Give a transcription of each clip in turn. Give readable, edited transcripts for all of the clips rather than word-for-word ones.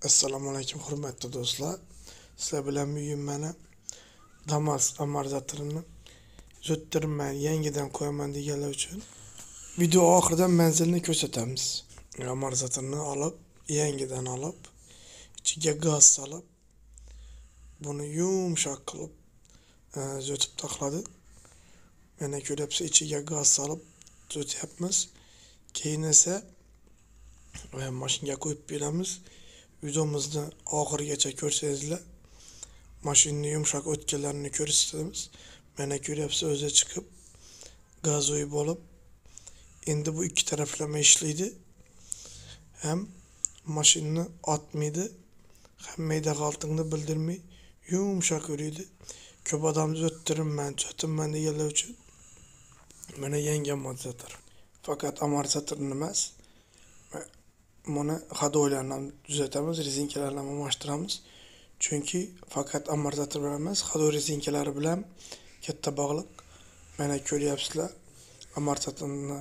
Assalomu alaykum hurmatli do'stlar. Sizlar bilan bugun mana Damas amortizatorni zo'ttirman, yangidan qo'yaman deganlar uchun video oxirida manzilni ko'rsatamiz. Amortizatorni olib, yangidan olib, ichiga gaz solib, buni yumshoq qilib zo'tib taqladik. Mana ko'ryapsiz, ichiga gaz solib zo'tyapmiz. Keyin esa mashinaga qo'yib beramiz. Videomizni oxirigacha ko'rsangizlar, mashinani yumshoq o'tganlarini ko'rsatamiz. Mana ko'ryapsiz, o'zi chiqib gazoy bo'lib, endi bu ikki taraflama ishlaydi. Ham mashinani otmaydi, ham mayda qaltingni bildirmay yumshoq yuradi. Ko'p odam zo'ttirman deganlar uchun mana yangi amortizator. Faqat amortizator emas, buni hadoylarni ham tuzatamiz, rezinkalarni ham almashtiramiz. Chunki faqat amortizator bilan emas, hadoy rezinkalari bilan katta bog'liq. Mana ko'ryapsizlar, amortizatorni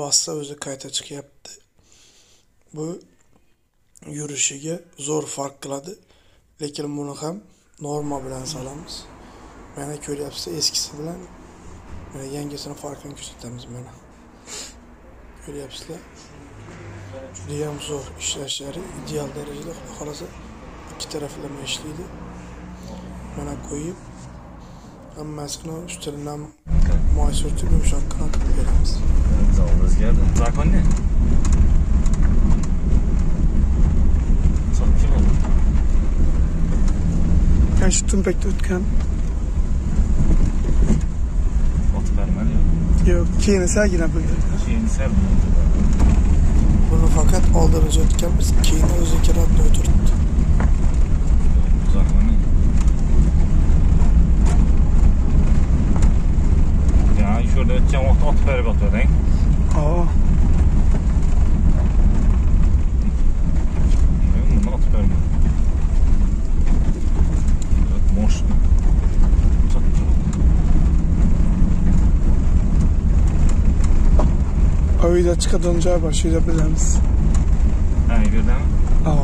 bossa o'zi qayta chiqyapti. Bu yurishiga zo'r farq qiladi, lekin buni ham norma bilan solamiz. Mana ko'ryapsiz, eskisi bilan mana yangisini farqini ko'rsatamiz. Mana ko'ryapsizlar, juda ham zo'r ishlashlari, ideal darajada. Xolasa ikki taraflama ishlaydi. Mana qo'yib, hammasini ustidan ham moy surtib yumshoq qilib beramiz. O'zgardi. Zakonni. So'kki bo'ldi. Shu tumpakda o'tgan. Otib bermadi. Yo'q, keyin sagina bo'ldi. Keyin sal bo'ldi. Buni faqat oldin o'tganmiz, keyin o'zi kirib o'tiribdi. Zakonni. Ya, şurada o'tgan vaqt otib berib o'tding. Ha. Buni otib berdim. Moş. Oyda chiqadigan joy bor, shu yerda bilamiz. Ha, yerdami? Ha.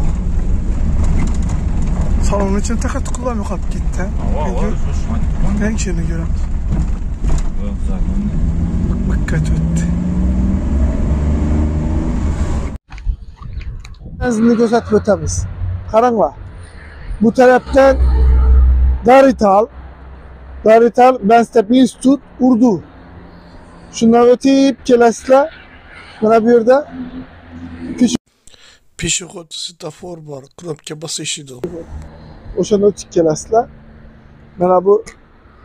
Salon için takat kullanmıyor qolib ketdi. Ben shuni ko'ramiz. Yo'q, zakonni. Dikkat o'tdi. Manzilni ko'rsatib o'tamiz. Qaranglar. Bu tarafdan Darital Benstep Institute Urdu. Shundan o'tib kelasizlar. Mana bu yerda peshixod svetofor bor, knopka bosish edi. O'shanda o'tib kelasizlar.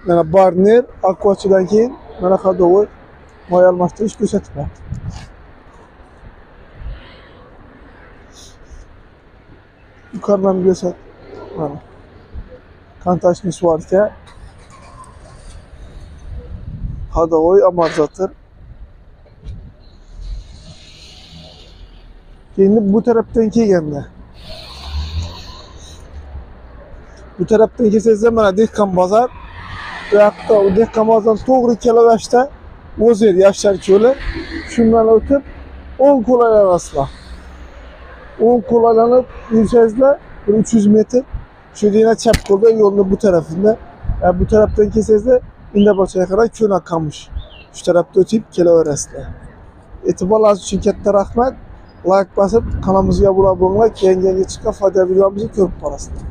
Mana barner, akvachidan keyin mana hadovoy moy almashtirish ko'rsatibman. Yuqoridan ko'rsat. Mana kontaktni swarka. Hadovoy amortizator. Keyin bu tarafdan kelganda. Bu tarafdan kelsangizlar mana Dehqon bozor. Bu yoqda Dehqon bozordan to'g'ri kelaverishda O'zer Yashar cho'li. Shundan o'tib 10 qo'l aylanasizlar. 10 qo'l aylanib yursangizlar 300 metr. Shu yerda chap qo'lda yo'lning bu tarafida. Bu tarafdan kelsangizlar Indabochaga qarab Ko'nak Qamish. Shu tarafda o'tib kelaverasizlar. E'tiborlaringiz uchun katta rahmat. Like bosib, kanalımızga obuna bo'linglar. Yangi chiqqan foydali videolarimizni ko'rib borasizlar.